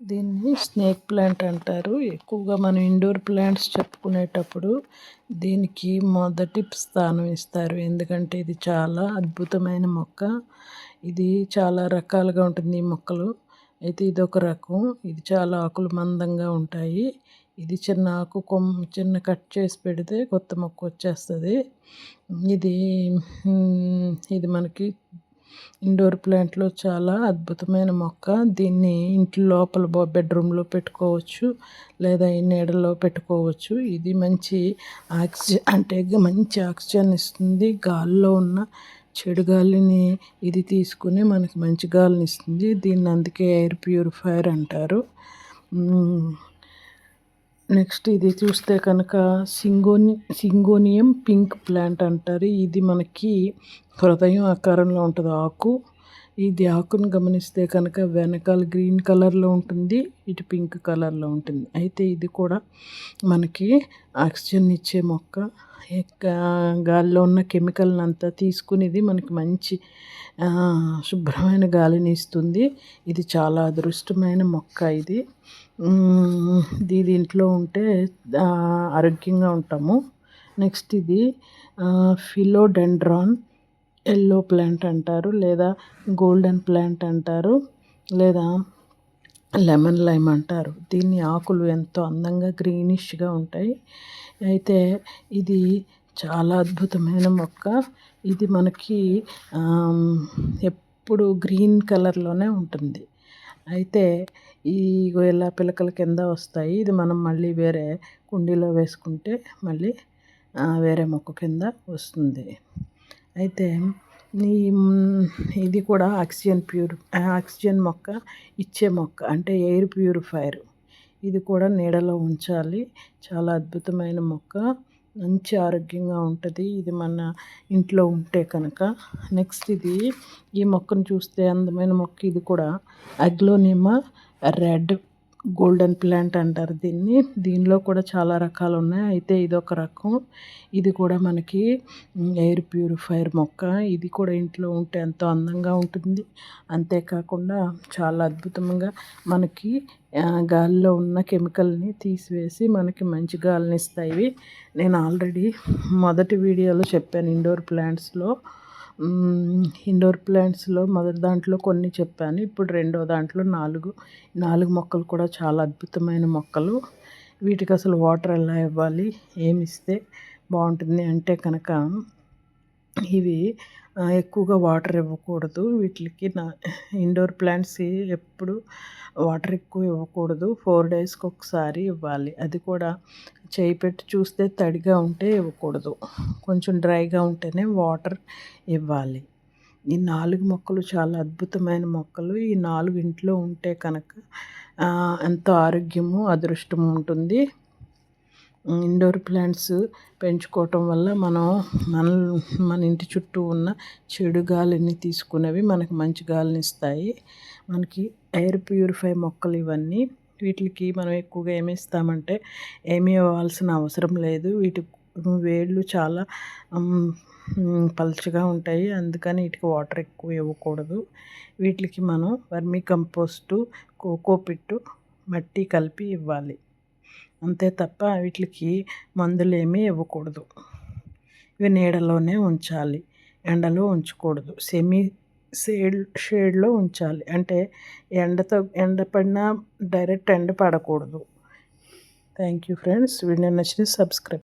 దీన్ని snake plant అంటారు. ఎక్కువగా మనం ఇండోర్ ప్లాంట్స్ చెప్పుకునేటప్పుడు దీనికి మొదటి స్థానం ఇస్తారు. ఎందుకంటే ఇది చాలా అద్భుతమైన మొక్క. ఇది చాలా రకాలుగా ఉంటుంది ఈ మొక్కలు. అయితే ఇదొక రకం. ఇది చాలా ఆకులు మందంగా ఉంటాయి. ఇది చిన్న ఆకు చిన్న కట్ చేసి పెడితే కొత్త మొక్క వచ్చేస్తుంది. ఇది ఇది మనకి ఇండోర్ ప్లాంట్లో చాలా అద్భుతమైన మొక్క. దీన్ని ఇంటి లోపల బెడ్రూమ్లో పెట్టుకోవచ్చు, లేదా ఈ నీడలో పెట్టుకోవచ్చు. ఇది మంచి మంచి ఆక్సిజన్ ఇస్తుంది. గాలిలో ఉన్న చెడు గాలిని ఇది తీసుకుని మనకి మంచి గాలిని ఇస్తుంది. దీన్ని అందుకే ఎయిర్ ప్యూరిఫైయర్ అంటారు. నెక్స్ట్ ఇది చూస్తే కనుక సింగోనియం పింక్ ప్లాంట్ అంటారు. ఇది మనకి హృదయం ఆకారంలో ఉంటుంది ఆకు. ఇది ఆకును గమనిస్తే కనుక వెనకాల గ్రీన్ కలర్లో ఉంటుంది, ఇటు పింక్ కలర్లో ఉంటుంది. అయితే ఇది కూడా మనకి ఆక్సిజన్ ఇచ్చే మొక్క. గాలిలో ఉన్న కెమికల్ని అంతా తీసుకుని ఇది మనకి మంచి శుభ్రమైన గాలిని ఇస్తుంది. ఇది చాలా అదృష్టమైన మొక్క. ఇది దీంట్లో ఉంటే ఆరోగ్యంగా ఉంటాము. నెక్స్ట్ ఇది ఫిలోడెండ్రాన్ ఎల్లో ప్లాంట్ అంటారు, లేదా గోల్డెన్ ప్లాంట్ అంటారు, లేదా లెమన్ లైమ్ అంటారు. దీని ఆకులు ఎంతో అందంగా గ్రీనిష్గా ఉంటాయి. అయితే ఇది చాలా అద్భుతమైన మొక్క. ఇది మనకి ఎప్పుడు గ్రీన్ కలర్లోనే ఉంటుంది. అయితే ఈ ఇలా పిలకల కింద వస్తాయి. ఇది మనం మళ్ళీ వేరే కుండీలో వేసుకుంటే మళ్ళీ వేరే మొక్క కింద వస్తుంది. అయితే ఇది కూడా ఆక్సిజన్ మొక్క ఇచ్చే మొక్క, అంటే ఎయిర్ ప్యూరిఫైయర్. ఇది కూడా నీడలో ఉంచాలి. చాలా అద్భుతమైన మొక్క, మంచి ఆరోగ్యంగా ఉంటుంది ఇది మన ఇంట్లో ఉంటే కనుక. నెక్స్ట్ ఈ మొక్కను చూస్తే అందమైన మొక్క. ఇది కూడా అగ్లోనిమా రెడ్ గోల్డెన్ ప్లాంట్ అంటారు దీన్ని. దీనిలో కూడా చాలా రకాలు ఉన్నాయి. అయితే ఇదొక రకం. ఇది కూడా మనకి ఎయిర్ ప్యూరిఫైయర్ మొక్క. ఇది కూడా ఇంట్లో ఉంటే ఎంతో అందంగా ఉంటుంది. అంతేకాకుండా చాలా అద్భుతంగా మనకి గాలిలో ఉన్న కెమికల్ని తీసివేసి మనకి మంచి గాలిని ఇస్తాయి. నేను ఆల్రెడీ మొదటి వీడియోలో చెప్పాను. ఇండోర్ ప్లాంట్స్లో మొదటి దాంట్లో కొన్ని చెప్పాను. ఇప్పుడు రెండో దాంట్లో నాలుగు మొక్కలు కూడా చాలా అద్భుతమైన మొక్కలు. వీటికి అసలు వాటర్ ఎలా ఇవ్వాలి, ఏమి ఇస్తే బాగుంటుంది అంటే కనుక, ఇవి ఎక్కువగా వాటర్ ఇవ్వకూడదు. వీటికి ఇండోర్ ప్లాంట్స్ ఎప్పుడు వాటర్ ఎక్కువ ఇవ్వకూడదు. 4 డేస్కి ఒకసారి ఇవ్వాలి. అది కూడా చేయి పెట్టి చూస్తే తడిగా ఉంటే ఇవ్వకూడదు, కొంచెం డ్రైగా ఉంటేనే వాటర్ ఇవ్వాలి. ఈ 4 మొక్కలు చాలా అద్భుతమైన మొక్కలు. ఈ 4 ఇంట్లో ఉంటే కనుక ఎంతో ఆరోగ్యము, అదృష్టము ఉంటుంది. ఇండోర్ ప్లాంట్స్ పెంచుకోవటం వల్ల మన ఇంటి చుట్టూ ఉన్న చెడు గాలిని తీసుకునేవి మనకి మంచి గాలిని ఇస్తాయి. మనకి ఎయిర్ ప్యూరిఫై మొక్కలు ఇవన్నీ. వీటికి మనం ఎక్కువగా ఏమి ఇస్తామంటే ఏమీ ఇవ్వాల్సిన అవసరం లేదు. వీటి వేళ్ళు చాలా పల్చగా ఉంటాయి. అందుకని వీటికి వాటర్ ఎక్కువ ఇవ్వకూడదు. వీటికి మనం వర్మీ కంపోస్టు, కోకోపిట్టు, మట్టి కలిపి ఇవ్వాలి. అంతే తప్ప వీటికి మందులు ఏమీ ఇవ్వకూడదు. ఇవి నీడలోనే ఉంచాలి, ఎండలో ఉంచకూడదు. షేడ్లో ఉంచాలి, అంటే ఎండ పడినా డైరెక్ట్ ఎండ పడకూడదు. Thank you friends. వీడియో నచ్చితే సబ్స్క్రైబ్.